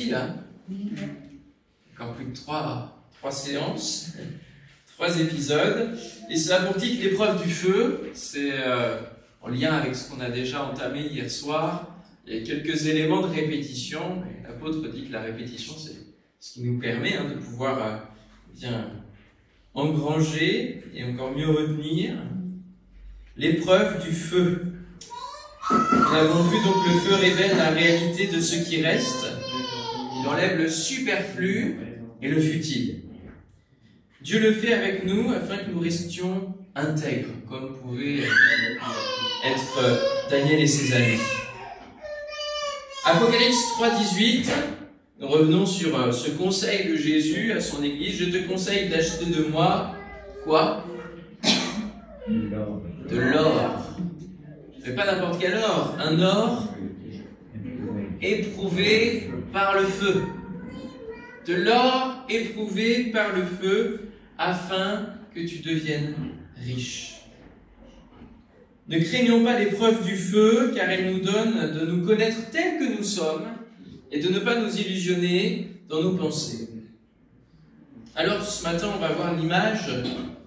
file, hein. Encore plus de trois séances, 3 épisodes. Et ça a pour titre l'épreuve du feu. C'est en lien avec ce qu'on a déjà entamé hier soir. Il y a quelques éléments de répétition. L'apôtre dit que la répétition, c'est ce qui nous permet de pouvoir bien engranger et encore mieux retenir l'épreuve du feu. Nous avons vu donc le feu révèle la réalité de ce qui reste. Il enlève le superflu et le futile. Dieu le fait avec nous afin que nous restions intègres, comme pouvaient être Daniel et ses amis. Apocalypse 3,18, nous revenons sur ce conseil de Jésus à son Église. Je te conseille d'acheter de moi, quoi? De l'or. Mais pas n'importe quel or, un or éprouvé par le feu. De l'or éprouvé par le feu, afin que tu deviennes riche. Ne craignons pas l'épreuve du feu, car elle nous donne de nous connaître tels que nous sommes et de ne pas nous illusionner dans nos pensées. Alors ce matin, on va voir l'image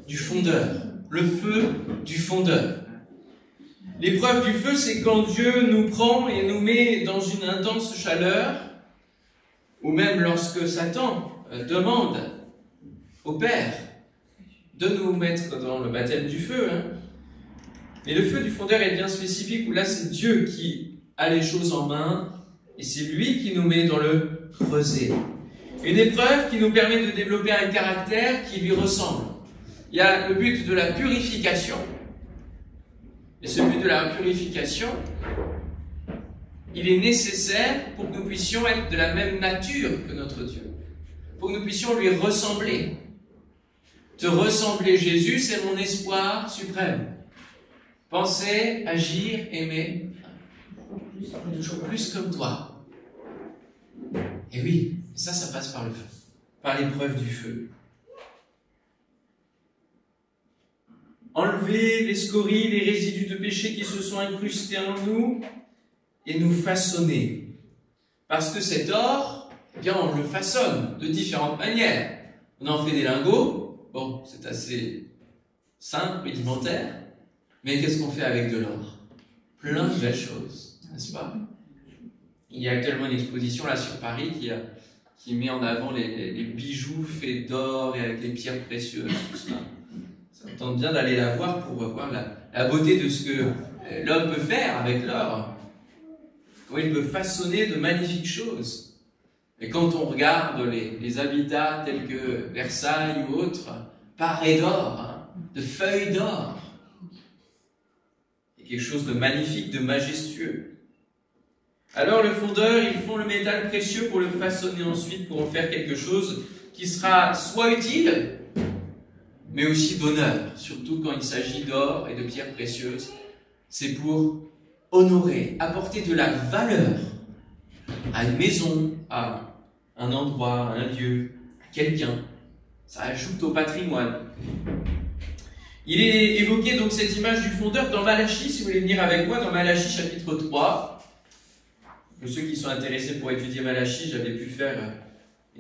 du fondeur, le feu du fondeur. L'épreuve du feu, c'est quand Dieu nous prend et nous met dans une intense chaleur, ou même lorsque Satan demande au Père de nous mettre dans le baptême du feu. Mais le feu du fondeur est bien spécifique, où là c'est Dieu qui a les choses en main, et c'est lui qui nous met dans le creuset. Une épreuve qui nous permet de développer un caractère qui lui ressemble. Il y a le but de la purification. Et ce but de la purification, il est nécessaire pour que nous puissions être de la même nature que notre Dieu. Pour que nous puissions lui ressembler. Te ressembler, Jésus, c'est mon espoir suprême. Penser, agir, aimer, toujours plus comme toi. Et oui, ça passe par le feu, par l'épreuve du feu. Enlever les scories, les résidus de péché qui se sont incrustés en nous et nous façonner. Parce que cet or, eh bien, on le façonne de différentes manières. On en fait des lingots, bon, c'est assez simple, rudimentaire, mais qu'est-ce qu'on fait avec de l'or? Plein de belles choses, n'est-ce pas? Il y a actuellement une exposition là sur Paris qui met en avant les bijoux faits d'or et avec les pierres précieuses, tout ça. Ça me tente bien d'aller la voir pour voir la beauté de ce que l'homme peut faire avec l'or. Comment il peut façonner de magnifiques choses. Et quand on regarde les habitats tels que Versailles ou autres, parés d'or, de feuilles d'or, il y a quelque chose de magnifique, de majestueux. Alors le fondeur, ils font le métal précieux pour le façonner ensuite, pour en faire quelque chose qui sera soit utile, mais aussi d'honneur, surtout quand il s'agit d'or et de pierres précieuses. C'est pour honorer, apporter de la valeur à une maison, à un endroit, à un lieu, à quelqu'un. Ça ajoute au patrimoine. Il est évoqué donc cette image du fondeur dans Malachie, si vous voulez venir avec moi, dans Malachie chapitre 3. Pour ceux qui sont intéressés pour étudier Malachie, j'avais pu faire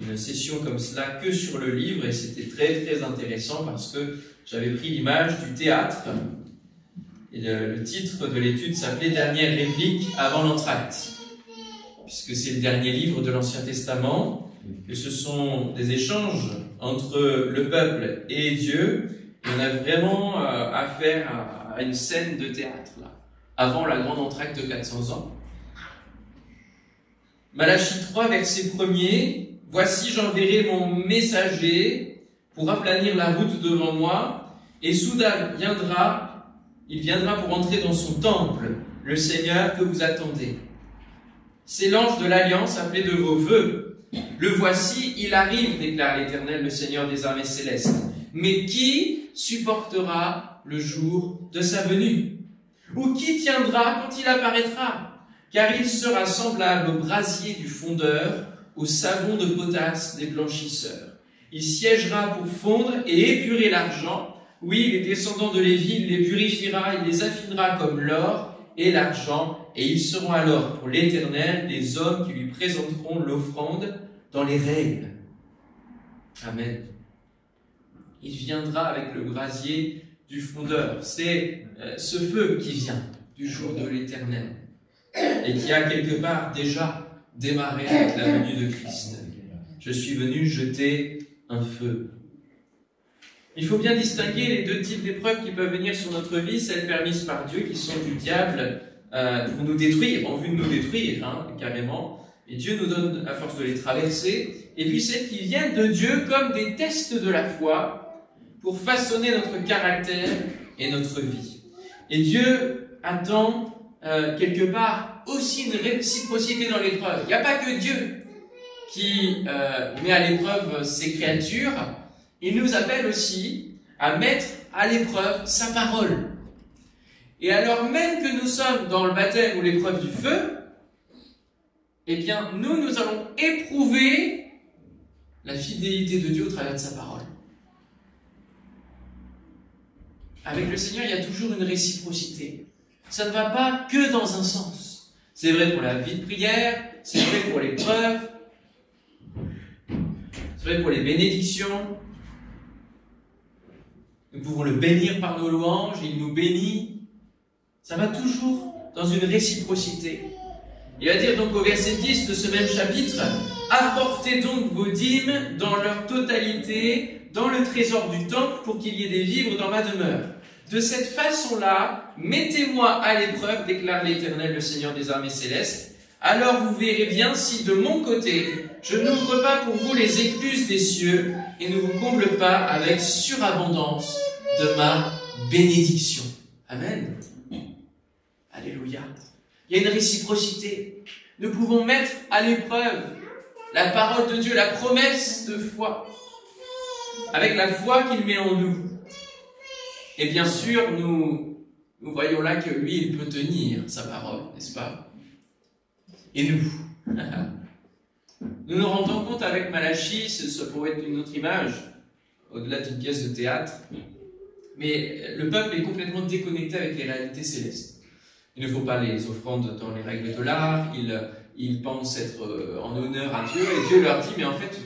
une session comme cela que sur le livre, et c'était très très intéressant parce que j'avais pris l'image du théâtre. Et le titre de l'étude s'appelait « Dernière réplique avant l'entracte », puisque c'est le dernier livre de l'Ancien Testament, que ce sont des échanges entre le peuple et Dieu. Et on a vraiment affaire à une scène de théâtre, là, avant la grande entracte de 400 ans. Malachie 3, verset 1er, « Voici j'enverrai mon messager pour aplanir la route devant moi, et soudain il viendra pour entrer dans son temple, le Seigneur que vous attendez. C'est l'ange de l'alliance appelé de vos vœux. Le voici, il arrive, déclare l'Éternel, le Seigneur des armées célestes. Mais qui supportera le jour de sa venue? Ou qui tiendra quand il apparaîtra? Car il sera semblable au brasier du fondeur, au savon de potasse des blanchisseurs. Il siégera pour fondre et épurer l'argent. Oui, les descendants de Lévi, il les purifiera, il les affinera comme l'or, et l'argent, et ils seront alors pour l'Éternel des hommes qui lui présenteront l'offrande dans les règles. Amen. Il viendra avec le brasier du fondeur. C'est ce feu qui vient du jour de l'Éternel et qui a quelque part déjà démarré avec la venue de Christ. Je suis venu jeter un feu. Il faut bien distinguer les deux types d'épreuves qui peuvent venir sur notre vie, celles permises par Dieu, qui sont du diable pour nous détruire, en vue de nous détruire, carrément. Et Dieu nous donne à force de les traverser. Et puis celles qui viennent de Dieu comme des tests de la foi pour façonner notre caractère et notre vie. Et Dieu attend quelque part aussi une réciprocité dans l'épreuve. Il n'y a pas que Dieu qui met à l'épreuve ses créatures. Il nous appelle aussi à mettre à l'épreuve sa parole. Et alors même que nous sommes dans le baptême ou l'épreuve du feu, eh bien, nous allons éprouver la fidélité de Dieu au travers de sa parole. Avec le Seigneur, il y a toujours une réciprocité. Ça ne va pas que dans un sens. C'est vrai pour la vie de prière, c'est vrai pour l'épreuve, c'est vrai pour les bénédictions. Nous pouvons le bénir par nos louanges, il nous bénit. Ça va toujours dans une réciprocité. Il va dire donc au verset 10 de ce même chapitre, « Apportez donc vos dîmes dans leur totalité dans le trésor du temple pour qu'il y ait des vivres dans ma demeure. De cette façon-là, mettez-moi à l'épreuve, déclare l'Éternel, le Seigneur des armées célestes. Alors vous verrez bien si de mon côté, je n'ouvre pas pour vous les écluses des cieux et ne vous comble pas avec surabondance de ma bénédiction. » Amen. Alléluia. Il y a une réciprocité. Nous pouvons mettre à l'épreuve la parole de Dieu, la promesse de foi, avec la foi qu'il met en nous. Et bien sûr, nous voyons là que lui, il peut tenir sa parole, n'est-ce pas? Et nous nous rendons compte avec Malachie, ça pourrait être une autre image, au-delà d'une pièce de théâtre, mais le peuple est complètement déconnecté avec les réalités célestes. Il ne faut pas les offrandes dans les règles de l'art, ils pensent être en honneur à Dieu, et Dieu leur dit, mais en fait,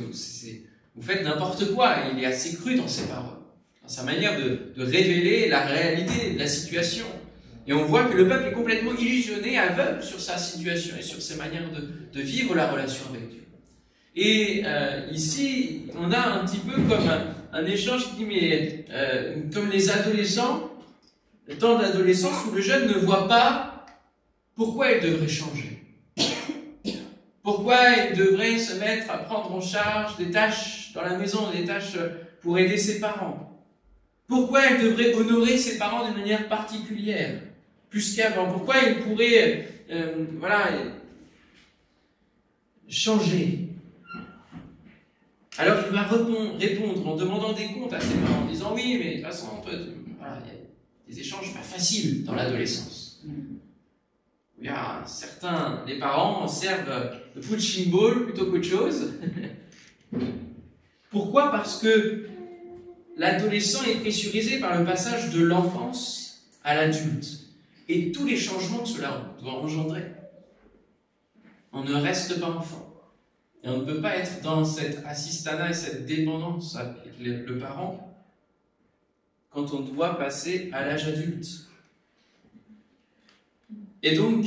vous faites n'importe quoi. Il est assez cru dans ses paroles, dans sa manière de révéler la réalité de la situation. Et on voit que le peuple est complètement illusionné, aveugle sur sa situation et sur ses manières de vivre la relation avec Dieu. Et ici, on a un petit peu comme un échange qui dit, mais comme les adolescents, le temps d'adolescence où le jeune ne voit pas pourquoi il devrait changer. Pourquoi il devrait se mettre à prendre en charge des tâches dans la maison, des tâches pour aider ses parents. Pourquoi il devrait honorer ses parents d'une manière particulière, plus qu'avant. Pourquoi il pourrait changer. Alors il va répondre en demandant des comptes à ses parents, en disant oui, mais de toute façon, toi, voilà, il y a des échanges pas faciles dans l'adolescence. Il y a certains, les parents servent le punching ball plutôt qu'autre chose. Pourquoi? Parce que l'adolescent est pressurisé par le passage de l'enfance à l'adulte et tous les changements que cela doit engendrer. On ne reste pas enfant. Et on ne peut pas être dans cette assistanat et cette dépendance avec le parent quand on doit passer à l'âge adulte. Et donc,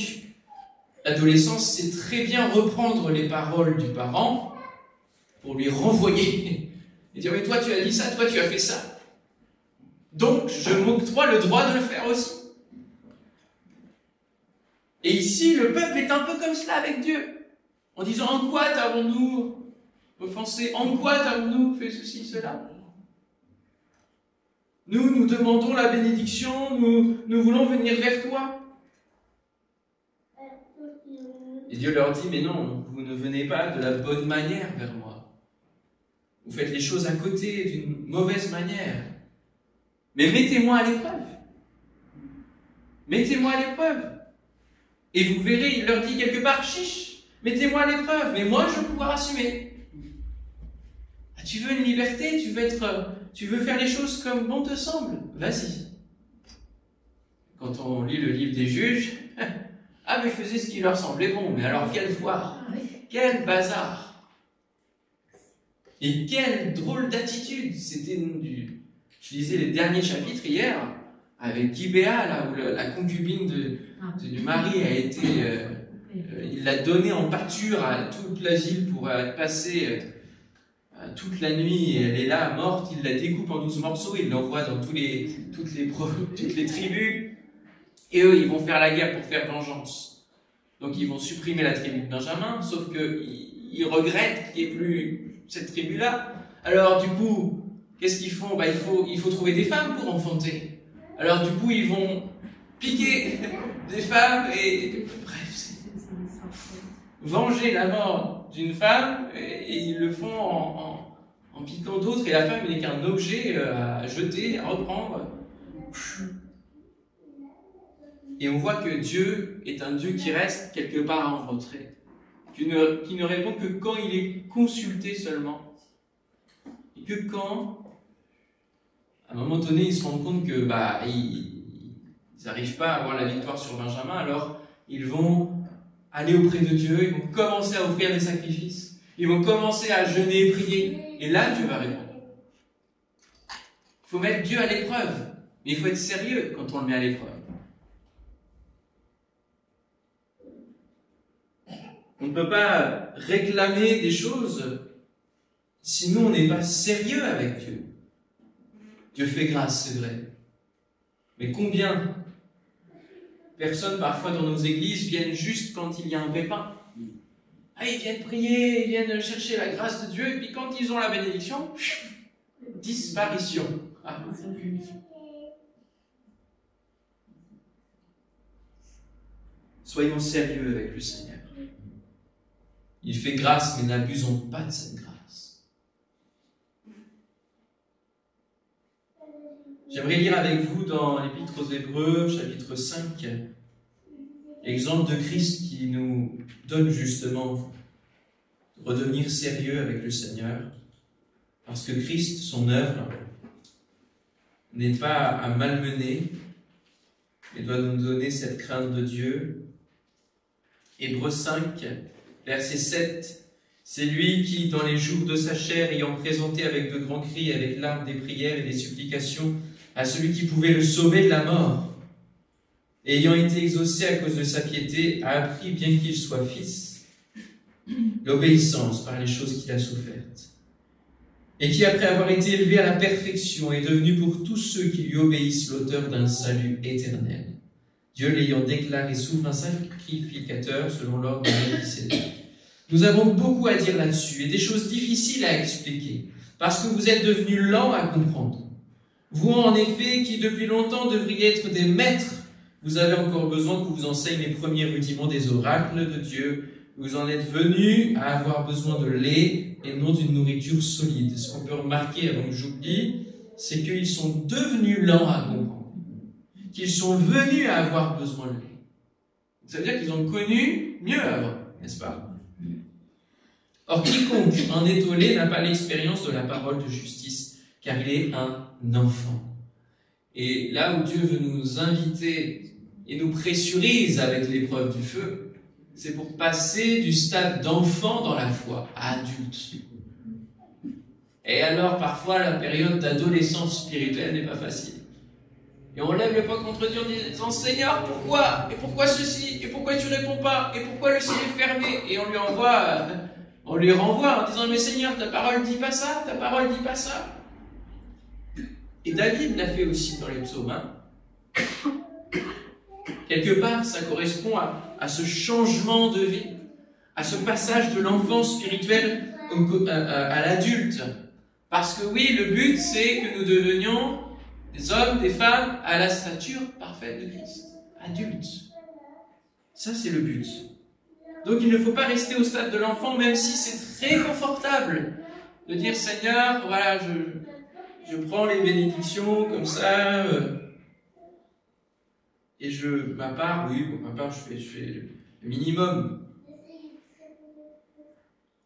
l'adolescence, c'est très bien reprendre les paroles du parent pour lui renvoyer et dire « mais toi tu as dit ça, toi tu as fait ça, donc je m'octroie le droit de le faire aussi ». Et ici, le peuple est un peu comme cela avec Dieu, en disant « en quoi t'avons-nous offensé? En quoi t'avons-nous fait ceci, cela ?» Nous demandons la bénédiction, nous voulons venir vers toi. Et Dieu leur dit, mais non, vous ne venez pas de la bonne manière vers moi. Vous faites les choses à côté d'une mauvaise manière. Mais mettez-moi à l'épreuve. Mettez-moi à l'épreuve. Et vous verrez, il leur dit quelque part, chiche, mettez-moi à l'épreuve, mais moi je vais pouvoir assumer. Ah, tu veux une liberté, tu veux faire les choses comme bon te semble, vas-y. quand on lit le livre des juges, ah mais ils faisaient ce qui leur semblait bon, mais alors quelle foire, quel bazar, et quelle drôle d'attitude. Je lisais les derniers chapitres hier, avec Gibéa, là, où la concubine du mari a été, il l'a donnée en pâture à toute la ville pour passer toute la nuit, et elle est là, morte, il la découpe en 12 morceaux, il l'envoie dans toutes les tribus, et eux, ils vont faire la guerre pour faire vengeance. Donc ils vont supprimer la tribu de Benjamin, sauf qu'ils regrettent qu'il n'y ait plus cette tribu-là. Alors du coup, qu'est-ce qu'ils font? Il faut trouver des femmes pour enfanter. Alors du coup, ils vont piquer des femmes, et bref, venger la mort d'une femme, et ils le font en piquant d'autres, et la femme n'est qu'un objet à jeter, à reprendre. Et on voit que Dieu est un Dieu qui reste quelque part en retrait, qui ne répond que quand il est consulté seulement, et que quand, à un moment donné, ils se rendent compte que ils n'arrivent pas à avoir la victoire sur Benjamin, alors ils vont aller auprès de Dieu, ils vont commencer à offrir des sacrifices, ils vont commencer à jeûner et prier, et là Dieu va répondre. Il faut mettre Dieu à l'épreuve, mais il faut être sérieux quand on le met à l'épreuve. On ne peut pas réclamer des choses si nous on n'est pas sérieux avec Dieu. Dieu fait grâce, c'est vrai. Mais combien de personnes parfois dans nos églises viennent juste quand il y a un pépin? Ils viennent prier, ils viennent chercher la grâce de Dieu, et puis quand ils ont la bénédiction, disparition. Soyons sérieux avec le Seigneur. Il fait grâce, mais n'abusons pas de cette grâce. J'aimerais lire avec vous dans l'Épître aux Hébreux, chapitre 5, l'exemple de Christ qui nous donne justement de redevenir sérieux avec le Seigneur, parce que Christ, son œuvre, n'est pas à malmener, mais doit nous donner cette crainte de Dieu. Hébreux 5, verset 7, c'est lui qui, dans les jours de sa chair, ayant présenté avec de grands cris, avec larmes des prières et des supplications, à celui qui pouvait le sauver de la mort, et ayant été exaucé à cause de sa piété, a appris, bien qu'il soit fils, l'obéissance par les choses qu'il a souffertes, et qui, après avoir été élevé à la perfection, est devenu pour tous ceux qui lui obéissent l'auteur d'un salut éternel. Dieu l'ayant déclaré souverain sacrificateur selon l'ordre de Melchisédek. Nous avons beaucoup à dire là-dessus et des choses difficiles à expliquer, parce que vous êtes devenus lents à comprendre. Vous, en effet, qui depuis longtemps devriez être des maîtres, vous avez encore besoin que vous enseigne les premiers rudiments des oracles de Dieu. Vous en êtes venus à avoir besoin de lait et non d'une nourriture solide. Ce qu'on peut remarquer avant que j'oublie, c'est qu'ils sont devenus lents à comprendre, qu'ils sont venus à avoir besoin de lait. Ça veut dire qu'ils ont connu mieux avant, n'est-ce pas? Or, quiconque en est au lait n'a pas l'expérience de la parole de justice, car il est un enfant. Et là où Dieu veut nous inviter et nous pressurise avec l'épreuve du feu, c'est pour passer du stade d'enfant dans la foi à adulte. Et alors, parfois, la période d'adolescence spirituelle n'est pas facile. Et on lève le poing contre Dieu en disant « Seigneur, pourquoi? Et pourquoi ceci? Et pourquoi tu réponds pas? Et pourquoi le ciel est fermé ?» Et on lui renvoie en disant « Mais Seigneur, ta parole dit pas ça, ta parole dit pas ça. » Et David l'a fait aussi dans les psaumes. Quelque part, ça correspond à ce changement de vie, à ce passage de l'enfant spirituel à l'adulte. Parce que oui, le but, c'est que nous devenions des hommes, des femmes, à la stature parfaite de Christ, adultes. Ça, c'est le but. Donc, il ne faut pas rester au stade de l'enfant, même si c'est très confortable de dire, Seigneur, voilà, je prends les bénédictions comme ça, et ma part, je fais le minimum.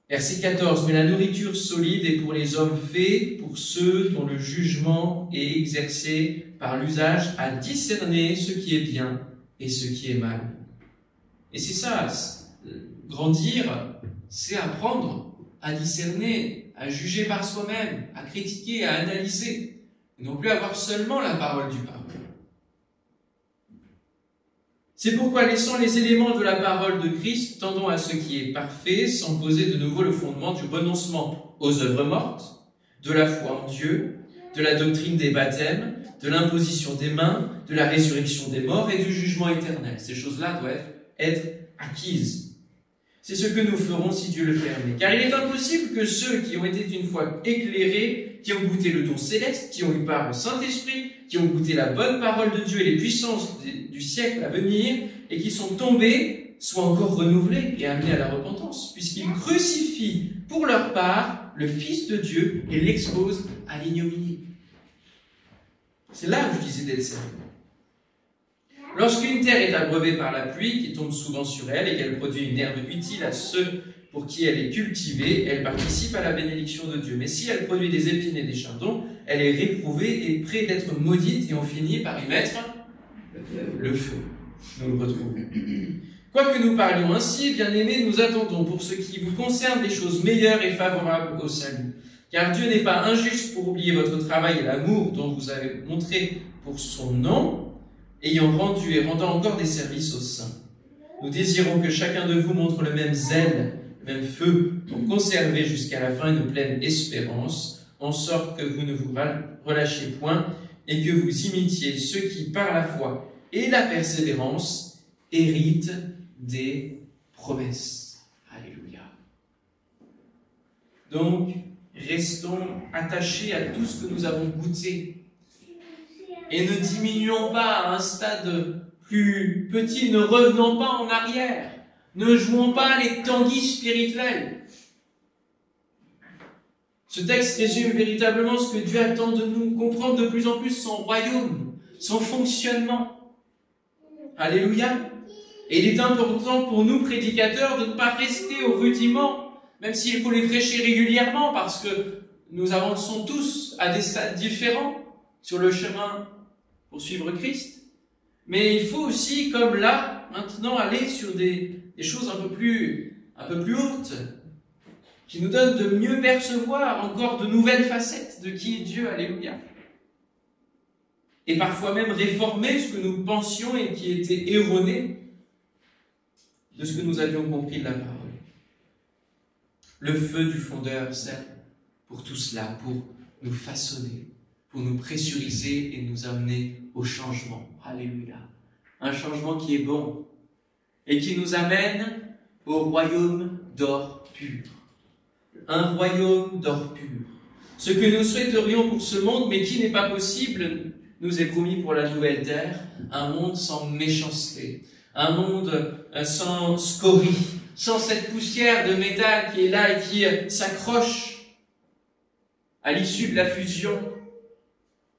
Verset 14, « Mais la nourriture solide est pour les hommes faits, pour ceux dont le jugement est exercé par l'usage à discerner ce qui est bien et ce qui est mal. » Et c'est ça, grandir, c'est apprendre à discerner, à juger par soi-même, à critiquer, à analyser, et non plus avoir seulement la parole du parole. C'est pourquoi, laissant les éléments de la parole de Christ, tendons à ce qui est parfait, sans poser de nouveau le fondement du renoncement aux œuvres mortes, de la foi en Dieu, de la doctrine des baptêmes, de l'imposition des mains, de la résurrection des morts et du jugement éternel. Ces choses-là doivent être acquises. C'est ce que nous ferons si Dieu le permet. Car il est impossible que ceux qui ont été une fois éclairés, qui ont goûté le don céleste, qui ont eu part au Saint-Esprit, qui ont goûté la bonne parole de Dieu et les puissances du siècle à venir, et qui sont tombés, soient encore renouvelés et amenés à la repentance, puisqu'ils crucifient pour leur part le Fils de Dieu et l'exposent à l'ignominie. C'est là où je disais d'être sérieux. Lorsqu'une terre est abreuvée par la pluie, qui tombe souvent sur elle, et qu'elle produit une herbe utile à ceux pour qui elle est cultivée, elle participe à la bénédiction de Dieu. Mais si elle produit des épines et des chardons, elle est réprouvée et près d'être maudite, et on finit par y mettre le feu. Nous le retrouvons. Quoique nous parlions ainsi, bien-aimés, nous attendons pour ce qui vous concerne des choses meilleures et favorables au salut. Car Dieu n'est pas injuste pour oublier votre travail et l'amour dont vous avez montré pour son nom, ayant rendu et rendant encore des services aux saints. Nous désirons que chacun de vous montre le même zèle, le même feu, pour conserver jusqu'à la fin une pleine espérance, en sorte que vous ne vous relâchiez point, et que vous imitiez ceux qui, par la foi et la persévérance, héritent des promesses. Alléluia. Donc, restons attachés à tout ce que nous avons goûté, et ne diminuons pas à un stade plus petit, ne revenons pas en arrière, ne jouons pas les tanguis spirituels. Ce texte résume véritablement ce que Dieu attend de nous, comprendre de plus en plus son royaume, son fonctionnement. Alléluia. Et il est important pour nous, prédicateurs, de ne pas rester au rudiment, même s'il faut les prêcher régulièrement, parce que nous avançons tous à des stades différents sur le chemin pour suivre Christ. Mais il faut aussi, comme là, maintenant, aller sur des choses un peu plus hautes, qui nous donnent de mieux percevoir encore de nouvelles facettes de qui est Dieu. Alléluia. Et parfois même réformer ce que nous pensions et qui était erroné de ce que nous avions compris de la parole. Le feu du fondeur sert pour tout cela, pour nous façonner, pour nous pressuriser et nous amener au changement. Alléluia. Un changement qui est bon et qui nous amène au royaume d'or pur. Un royaume d'or pur. Ce que nous souhaiterions pour ce monde, mais qui n'est pas possible, nous est promis pour la nouvelle terre, un monde sans méchanceté, un monde sans scorie, sans cette poussière de métal qui est là et qui s'accroche à l'issue de la fusion,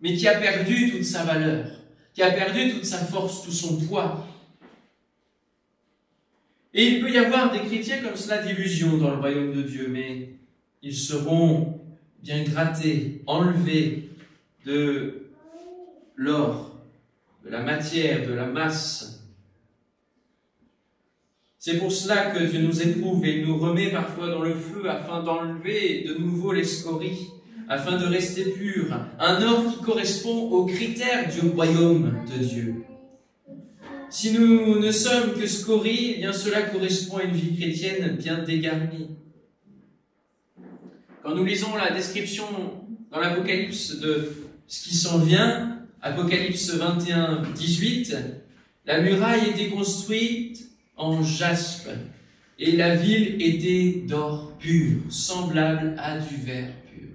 mais qui a perdu toute sa valeur, qui a perdu toute sa force, tout son poids. Et il peut y avoir des chrétiens comme cela d'illusion dans le royaume de Dieu, mais ils seront bien grattés, enlevés de l'or, de la matière, de la masse. C'est pour cela que Dieu nous éprouve et nous remet parfois dans le feu afin d'enlever de nouveau les scories, afin de rester pur. Un or qui correspond aux critères du royaume de Dieu. Si nous ne sommes que scories, eh bien cela correspond à une vie chrétienne bien dégarnie. Quand nous lisons la description dans l'Apocalypse de ce qui s'en vient, Apocalypse 21, 18, la muraille était construite en jaspe, et la ville était d'or pur, semblable à du verre pur.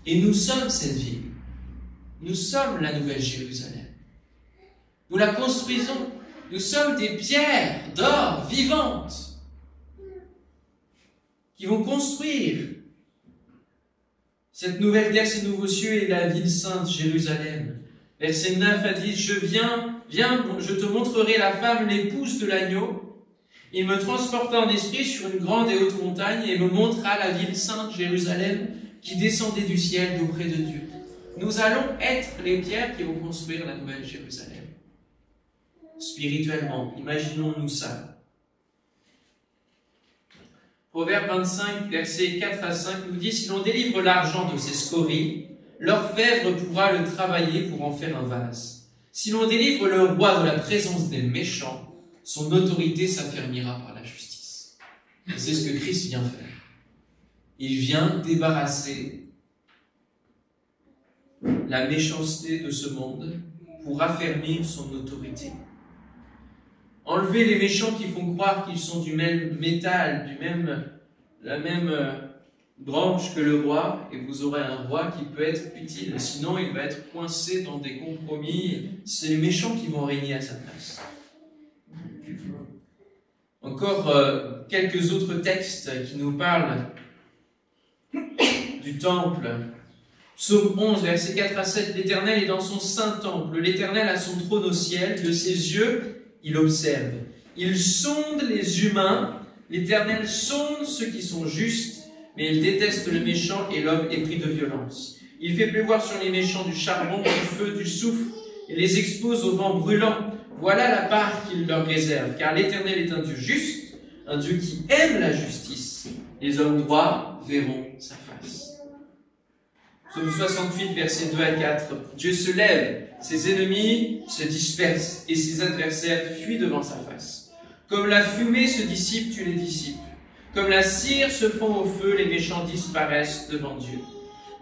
Et nous sommes cette ville. Nous sommes la Nouvelle Jérusalem. Nous la construisons. Nous sommes des pierres d'or vivantes qui vont construire cette nouvelle terre, ces nouveaux cieux et la ville sainte Jérusalem. Verset 9 a dit, je te montrerai la femme, l'épouse de l'agneau. Il me transporta en esprit sur une grande et haute montagne et me montra la ville sainte Jérusalem qui descendait du ciel d'auprès de Dieu. Nous allons être les pierres qui vont construire la nouvelle Jérusalem. Spirituellement, imaginons-nous ça. Proverbe 25, versets 4 à 5 nous dit « Si l'on délivre l'argent de ses scories, l'orfèvre pourra le travailler pour en faire un vase. Si l'on délivre le roi de la présence des méchants, son autorité s'affermira par la justice. » Et c'est ce que Christ vient faire. Il vient débarrasser la méchanceté de ce monde pour affermir son autorité. Enlever les méchants qui font croire qu'ils sont du même métal, la même branche que le roi, et vous aurez un roi qui peut être utile. Sinon, il va être coincé dans des compromis. C'est les méchants qui vont régner à sa place. Encore quelques autres textes qui nous parlent du temple. Psaume 11, versets 4 à 7. L'Éternel est dans son saint temple. L'Éternel a son trône au ciel. De ses yeux, il observe. Il sonde les humains. L'Éternel sonde ceux qui sont justes, mais il déteste le méchant et l'homme épris de violence. Il fait pleuvoir sur les méchants du charbon, du feu, du soufre, et les expose au vent brûlant. Voilà la part qu'il leur réserve, car l'Éternel est un Dieu juste, un Dieu qui aime la justice. Les hommes droits verront sa face. Psaume 68, versets 2 à 4. Dieu se lève, ses ennemis se dispersent, et ses adversaires fuient devant sa face. Comme la fumée se dissipe, tu les dissipes. Comme la cire se fond au feu, les méchants disparaissent devant Dieu.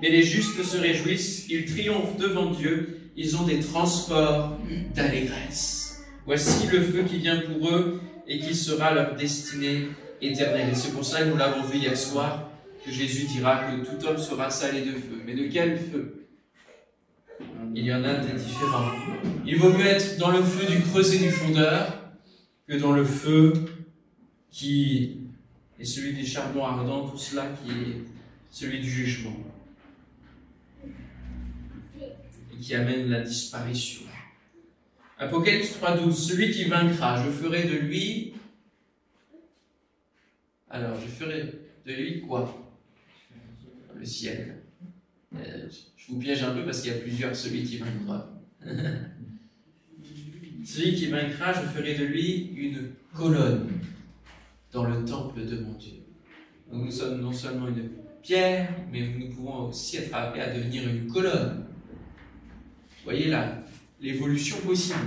Mais les justes se réjouissent, ils triomphent devant Dieu, ils ont des transports d'allégresse. Voici le feu qui vient pour eux et qui sera leur destinée éternelle. Et c'est pour ça que nous l'avons vu hier soir, que Jésus dira que tout homme sera salé de feu. Mais de quel feu? Il y en a des différents. Il vaut mieux être dans le feu du creuset du fondeur que dans le feu qui est celui des charbons ardents, tout cela qui est celui du jugement et qui amène la disparition. Apocalypse 3.12, celui qui vaincra, je ferai de lui... Alors, je ferai de lui quoi? Le ciel. Je vous piège un peu parce qu'il y a plusieurs celui qui vaincra. Celui qui vaincra, je ferai de lui une colonne dans le temple de mon Dieu. Donc nous sommes non seulement une pierre, mais nous pouvons aussi être appelés à devenir une colonne. Vous voyez là, l'évolution possible.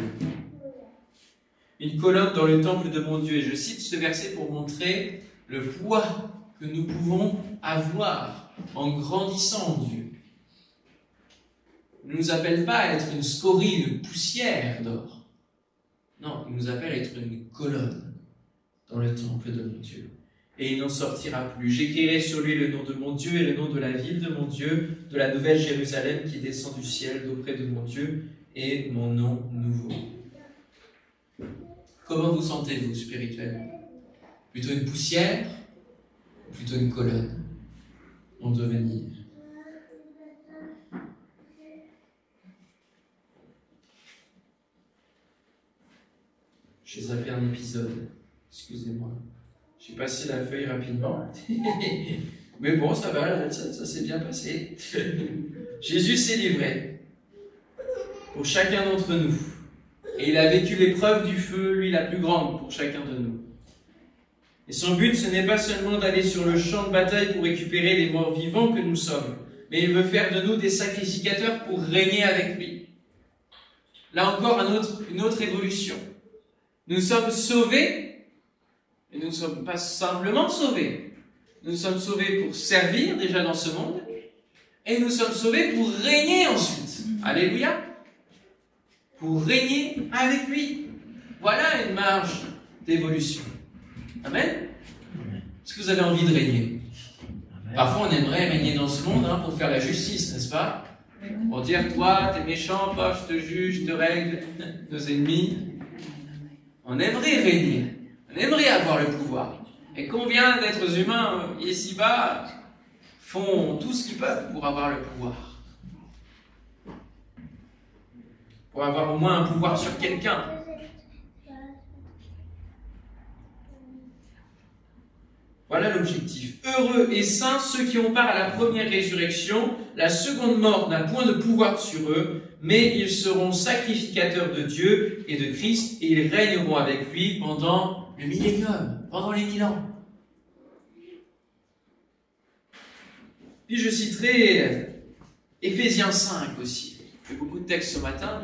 Une colonne dans le temple de mon Dieu. Et je cite ce verset pour montrer le poids que nous pouvons avoir en grandissant en Dieu. Il ne nous appelle pas à être une scorie, une poussière d'or. Non, il nous appelle à être une colonne dans le temple de mon Dieu. Et il n'en sortira plus. J'écrirai sur lui le nom de mon Dieu et le nom de la ville de mon Dieu, de la nouvelle Jérusalem qui descend du ciel d'auprès de mon Dieu, et mon nom nouveau. Comment vous sentez-vous spirituellement? Plutôt une poussière ou plutôt une colonne en devenir? J'ai zappé un épisode. Excusez-moi. J'ai passé la feuille rapidement. Mais bon, ça va, ça s'est bien passé. Jésus s'est livré pour chacun d'entre nous. Et il a vécu l'épreuve du feu, lui la plus grande, pour chacun de nous. Et son but, ce n'est pas seulement d'aller sur le champ de bataille pour récupérer les morts vivants que nous sommes, mais il veut faire de nous des sacrificateurs pour régner avec lui. Là encore, une autre évolution. Nous sommes sauvés, et nous ne sommes pas simplement sauvés. Nous sommes sauvés pour servir déjà dans ce monde, et nous sommes sauvés pour régner ensuite. Alléluia. Pour régner avec lui. Voilà une marge d'évolution. Amen. Est-ce que vous avez envie de régner? Parfois on aimerait régner dans ce monde pour faire la justice, n'est-ce pas? Pour dire, toi, t'es méchant, pas, je te juge, je te règle, nos ennemis. On aimerait régner, on aimerait avoir le pouvoir. Et combien d'êtres humains ici-bas font tout ce qu'ils peuvent pour avoir le pouvoir? Pour avoir au moins un pouvoir sur quelqu'un. Voilà l'objectif. Heureux et saints ceux qui ont part à la première résurrection. La seconde mort n'a point de pouvoir sur eux, mais ils seront sacrificateurs de Dieu et de Christ, et ils régneront avec lui pendant le millénium, pendant les 1000 ans. Puis je citerai Éphésiens 5 aussi. J'ai beaucoup de textes ce matin,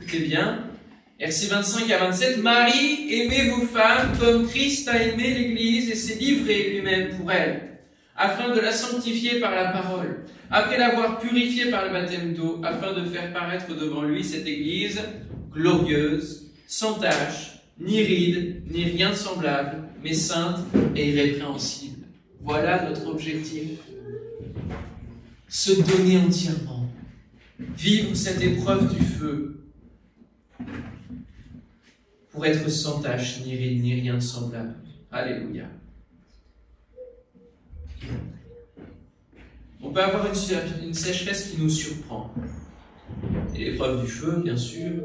écoutez bien. Versets 25 à 27, Marie, aimez vos femmes comme Christ a aimé l'Église et s'est livré lui-même pour elle, afin de la sanctifier par la parole, après l'avoir purifiée par le baptême d'eau, afin de faire paraître devant lui cette Église glorieuse, sans tache, ni ride, ni rien de semblable, mais sainte et irrépréhensible. Voilà notre objectif. Se donner entièrement, vivre cette épreuve du feu, pour être sans tache, ni ride, ni rien de semblable. Alléluia. On peut avoir une sécheresse qui nous surprend. Et l'épreuve du feu, bien sûr.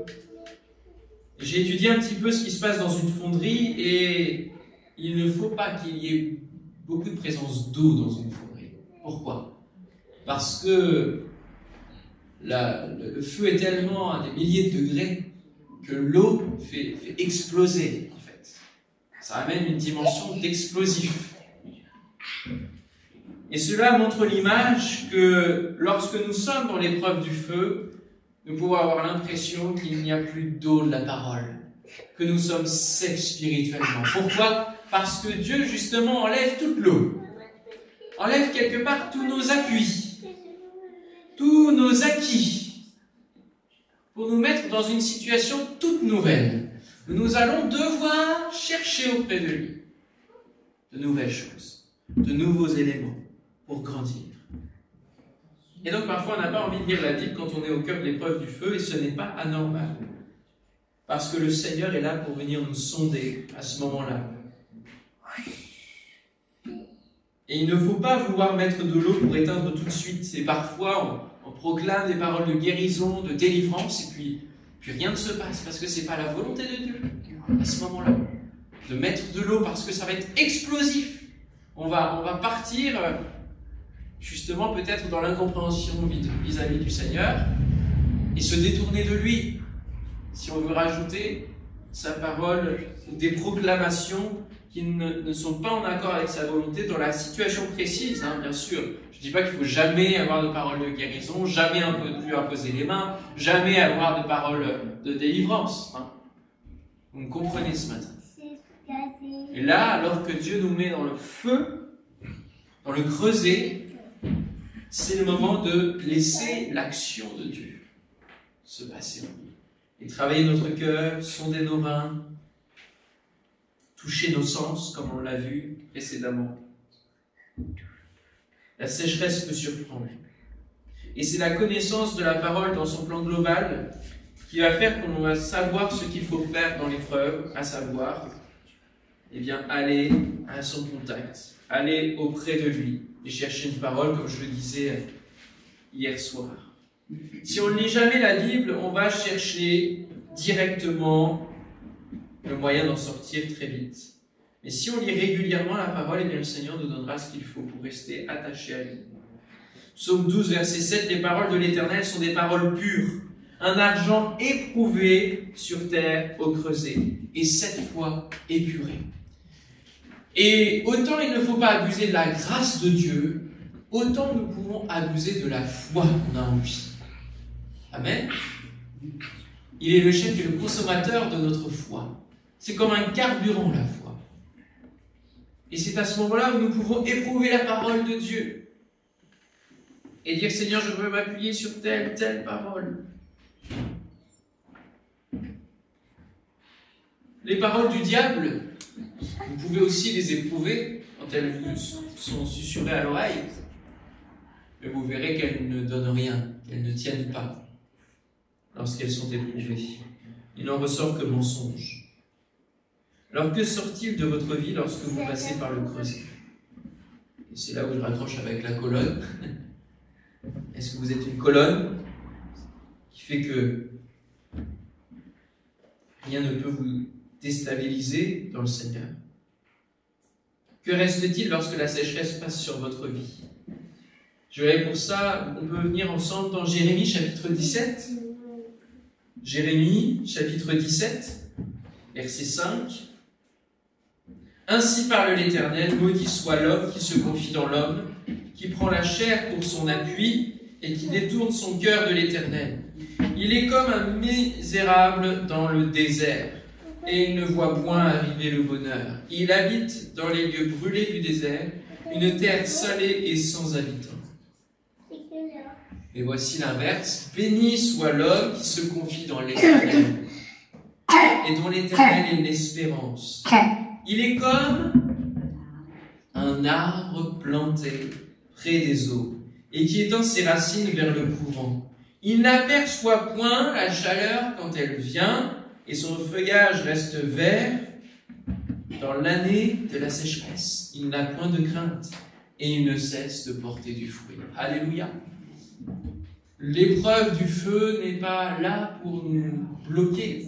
J'ai étudié un petit peu ce qui se passe dans une fonderie et il ne faut pas qu'il y ait beaucoup de présence d'eau dans une fonderie. Pourquoi? Parce que le feu est tellement à des milliers de degrés que l'eau fait exploser, en fait. Ça amène une dimension d'explosif. Et cela montre l'image que lorsque nous sommes dans l'épreuve du feu, nous pouvons avoir l'impression qu'il n'y a plus d'eau de la parole, que nous sommes secs spirituellement. Pourquoi? Parce que Dieu, justement, enlève toute l'eau, enlève quelque part tous nos appuis, tous nos acquis, pour nous mettre dans une situation toute nouvelle. Nous allons devoir chercher auprès de lui de nouvelles choses, de nouveaux éléments pour grandir. Et donc parfois on n'a pas envie de lire la Bible quand on est au cœur de l'épreuve du feu, et ce n'est pas anormal. Parce que le Seigneur est là pour venir nous sonder à ce moment-là. Et il ne faut pas vouloir mettre de l'eau pour éteindre tout de suite. C'est parfois on proclame des paroles de guérison, de délivrance, et puis rien ne se passe, parce que ce n'est pas la volonté de Dieu, à ce moment-là, de mettre de l'eau, parce que ça va être explosif. On va partir, justement, peut-être dans l'incompréhension vis-à-vis du Seigneur, et se détourner de lui. Si on veut rajouter sa parole, des proclamations qui ne sont pas en accord avec sa volonté dans la situation précise, hein, bien sûr. Je ne dis pas qu'il ne faut jamais avoir de paroles de guérison, jamais lui imposer les mains, jamais avoir de paroles de délivrance. Hein. Vous me comprenez ce matin. Et là, alors que Dieu nous met dans le feu, dans le creuset, c'est le moment de laisser l'action de Dieu se passer en nous. Et travailler notre cœur, sonder nos reins, toucher nos sens, comme on l'a vu précédemment. La sécheresse peut surprendre. Et c'est la connaissance de la parole dans son plan global qui va faire qu'on va savoir ce qu'il faut faire dans l'épreuve, à savoir, eh bien, aller à son contact, aller auprès de lui et chercher une parole, comme je le disais hier soir. Si on ne lit jamais la Bible, on va chercher directement le moyen d'en sortir très vite. Mais si on lit régulièrement la parole, eh bien le Seigneur nous donnera ce qu'il faut pour rester attaché à lui. Psaume 12, verset 7, les paroles de l'Éternel sont des paroles pures, un argent éprouvé sur terre au creuset, et 7 fois épuré. Et autant il ne faut pas abuser de la grâce de Dieu, autant nous pouvons abuser de la foi qu'on a en lui. Amen. Il est le chef et le consommateur de notre foi. C'est comme un carburant, la foi. Et c'est à ce moment-là où nous pouvons éprouver la parole de Dieu. Et dire, Seigneur, je veux m'appuyer sur telle parole. Les paroles du diable, vous pouvez aussi les éprouver quand elles vous sont susurrées à l'oreille. Mais vous verrez qu'elles ne donnent rien, qu'elles ne tiennent pas lorsqu'elles sont éprouvées. Il n'en ressort que mensonge. Alors que sort-il de votre vie lorsque vous passez par le creuset? Et c'est là où je raccroche avec la colonne. Est-ce que vous êtes une colonne qui fait que rien ne peut vous déstabiliser dans le Seigneur? Que reste-t-il lorsque la sécheresse passe sur votre vie? Je dirais pour ça, on peut venir ensemble dans Jérémie chapitre 17. Jérémie chapitre 17, verset 5. Ainsi parle l'Éternel, maudit soit l'homme qui se confie dans l'homme, qui prend la chair pour son appui et qui détourne son cœur de l'Éternel. Il est comme un misérable dans le désert, et il ne voit point arriver le bonheur. Il habite dans les lieux brûlés du désert, une terre salée et sans habitants. Et voici l'inverse. Béni soit l'homme qui se confie dans l'Éternel, et dont l'Éternel est l'espérance. Il est comme un arbre planté près des eaux, et qui étend ses racines vers le courant. Il n'aperçoit point la chaleur quand elle vient, et son feuillage reste vert dans l'année de la sécheresse. Il n'a point de crainte, et il ne cesse de porter du fruit. Alléluia. L'épreuve du feu n'est pas là pour nous bloquer,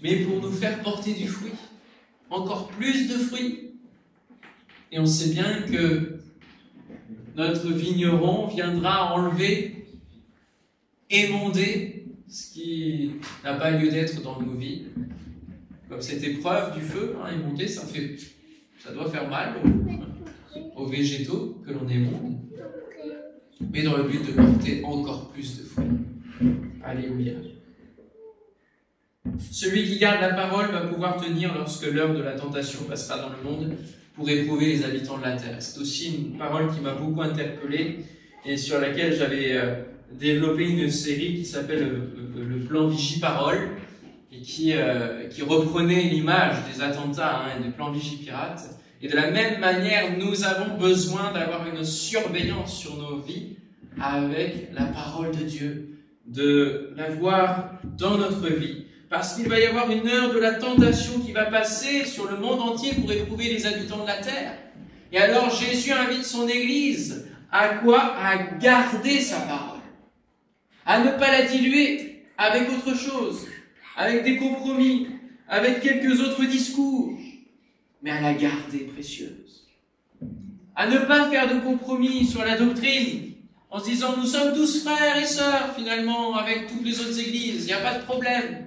mais pour nous faire porter du fruit. Encore plus de fruits. Et on sait bien que notre vigneron viendra enlever, émonder ce qui n'a pas lieu d'être dans nos vies. Comme cette épreuve du feu, émonder, ça doit faire mal aux végétaux que l'on émonde, mais dans le but de porter encore plus de fruits. Alléluia. Celui qui garde la parole va pouvoir tenir lorsque l'heure de la tentation passera dans le monde pour éprouver les habitants de la terre. C'est aussi une parole qui m'a beaucoup interpellé et sur laquelle j'avais développé une série qui s'appelle le plan Vigie-Parole et qui reprenait l'image des attentats et des plans Vigie-Pirates. Et de la même manière, nous avons besoin d'avoir une surveillance sur nos vies avec la parole de Dieu, de l'avoir dans notre vie. Parce qu'il va y avoir une heure de la tentation qui va passer sur le monde entier pour éprouver les habitants de la terre. Et alors Jésus invite son Église à quoi? À garder sa parole. À ne pas la diluer avec autre chose, avec des compromis, avec quelques autres discours, mais à la garder précieuse. À ne pas faire de compromis sur la doctrine, en se disant nous sommes tous frères et sœurs finalement avec toutes les autres églises, il n'y a pas de problème.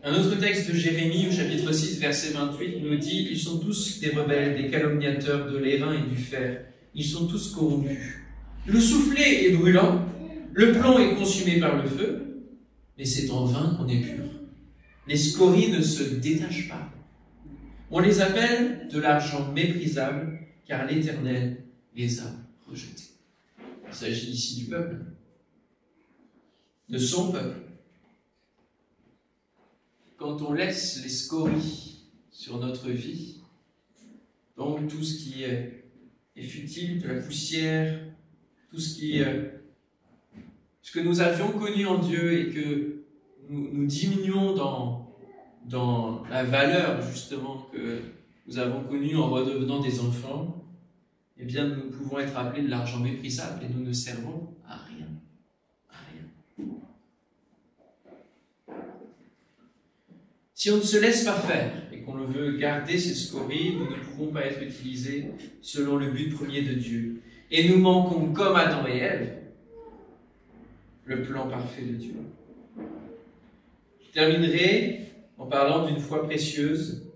Un autre texte de Jérémie, au chapitre 6, verset 28, nous dit « Ils sont tous des rebelles, des calomniateurs de l'airain et du fer. Ils sont tous corrompus. Le soufflet est brûlant, le plomb est consumé par le feu, mais c'est en vain qu'on est pur. Les scories ne se détachent pas. On les appelle de l'argent méprisable, car l'Éternel les a rejetés. » Il s'agit ici du peuple, de son peuple. Quand on laisse les scories sur notre vie, donc tout ce qui est futile, de la poussière, tout ce que nous avions connu en Dieu et que nous diminuons dans la valeur justement que nous avons connue en redevenant des enfants, eh bien nous pouvons être appelés de l'argent méprisable et nous ne servons à rien. Si on ne se laisse pas faire et qu'on veut garder ces scories, nous ne pouvons pas être utilisés selon le but premier de Dieu. Et nous manquons, comme Adam et Ève, le plan parfait de Dieu. Je terminerai en parlant d'une foi précieuse,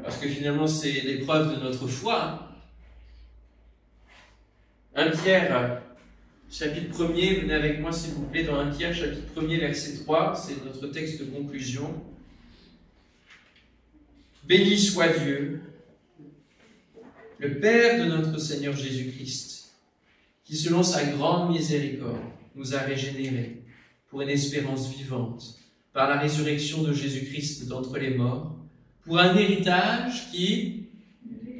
parce que finalement c'est l'épreuve de notre foi. 1 Pierre, chapitre 1er, venez avec moi s'il vous plaît dans 1 Pierre, chapitre 1er, verset 3, c'est notre texte de conclusion. Béni soit Dieu, le Père de notre Seigneur Jésus-Christ, qui selon sa grande miséricorde nous a régénérés pour une espérance vivante, par la résurrection de Jésus-Christ d'entre les morts, pour un héritage qui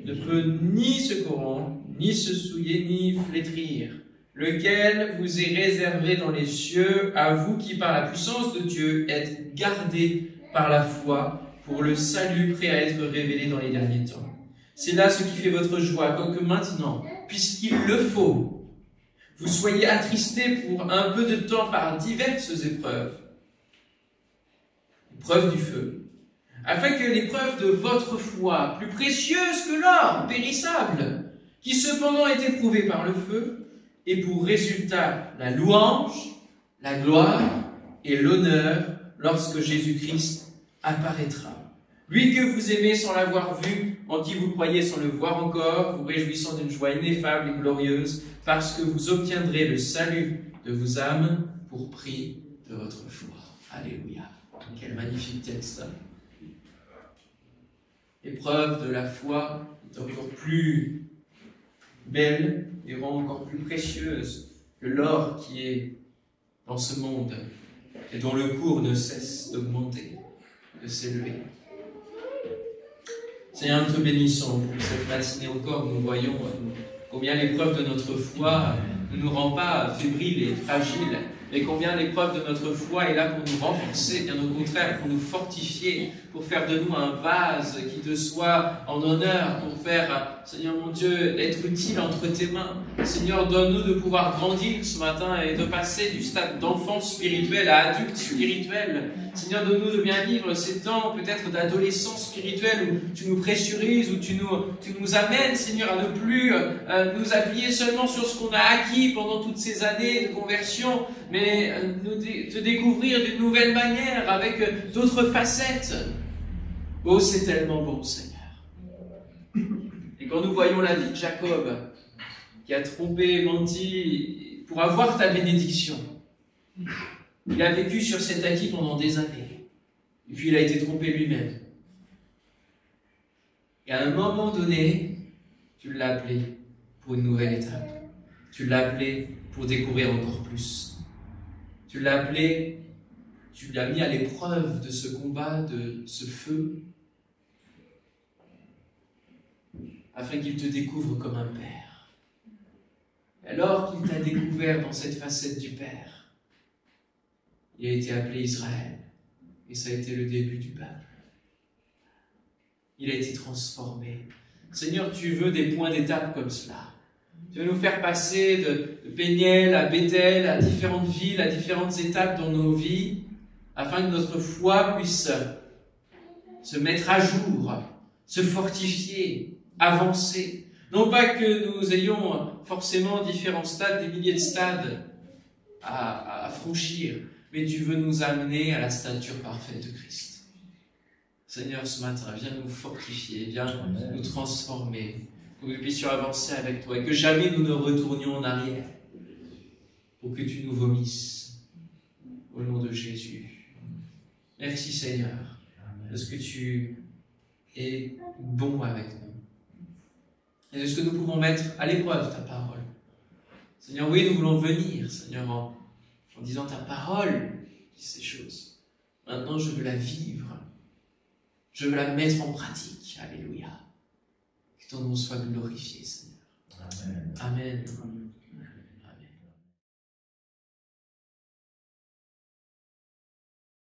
ne peut ni se corrompre, ni se souiller, ni flétrir, lequel vous est réservé dans les cieux, à vous qui, par la puissance de Dieu, êtes gardés par la foi pour le salut prêt à être révélé dans les derniers temps. C'est là ce qui fait votre joie, quoique maintenant, puisqu'il le faut, vous soyez attristés pour un peu de temps par diverses épreuves, l'épreuve du feu, afin que l'épreuve de votre foi, plus précieuse que l'or périssable, qui cependant est éprouvée par le feu, ait pour résultat la louange, la gloire et l'honneur lorsque Jésus-Christ apparaîtra. Lui que vous aimez sans l'avoir vu, en qui vous croyez sans le voir encore, vous réjouissant d'une joie ineffable et glorieuse, parce que vous obtiendrez le salut de vos âmes pour prix de votre foi. Alléluia. Quel magnifique texte. L'épreuve de la foi est encore plus belle et rend encore plus précieuse que l'or qui est dans ce monde et dont le cours ne cesse d'augmenter, de s'élever. Seigneur, nous te bénissons pour cette matinée encore. Nous voyons combien l'épreuve de notre foi ne nous rend pas fébriles et fragiles, mais combien l'épreuve de notre foi est là pour nous renforcer, bien au contraire, pour nous fortifier, pour faire de nous un vase qui te soit en honneur, pour faire, Seigneur mon Dieu, être utile entre tes mains. Seigneur, donne-nous de pouvoir grandir ce matin et de passer du stade d'enfant spirituel à adulte spirituel. Seigneur, donne-nous de bien vivre ces temps peut-être d'adolescence spirituelle où tu nous pressurises, où tu nous amènes, Seigneur, à ne plus nous appuyer seulement sur ce qu'on a acquis pendant toutes ces années de conversion, mais te découvrir d'une nouvelle manière, avec d'autres facettes. Oh, c'est tellement bon, Seigneur. Et quand nous voyons la vie de Jacob, qui a trompé, menti, pour avoir ta bénédiction, il a vécu sur cet acquis pendant des années. Et puis il a été trompé lui-même. Et à un moment donné, tu l'as appelé pour une nouvelle étape. Tu l'as appelé pour découvrir encore plus. Tu l'as appelé, tu l'as mis à l'épreuve de ce combat, de ce feu, afin qu'il te découvre comme un père. Et alors qu'il t'a découvert dans cette facette du Père, il a été appelé Israël, et ça a été le début du peuple. Il a été transformé. Seigneur, tu veux des points d'étape comme cela. Tu veux nous faire passer de Péniel à Bethel, à différentes villes, à différentes étapes dans nos vies, afin que notre foi puisse se mettre à jour, se fortifier, avancer. Non pas que nous ayons forcément différents stades, des milliers de stades à franchir, mais tu veux nous amener à la stature parfaite de Christ. Seigneur, ce matin, viens nous fortifier, viens nous transformer, pour que nous puissions avancer avec toi, et que jamais nous ne retournions en arrière, pour que tu nous vomisses, au nom de Jésus. Merci Seigneur, parce que tu es bon avec nous. Et de ce que nous pouvons mettre à l'épreuve ta parole. Seigneur, oui, nous voulons venir, Seigneur, en disant ta parole dit ces choses. Maintenant, je veux la vivre. Je veux la mettre en pratique. Alléluia. Que ton nom soit glorifié, Seigneur. Amen. Amen.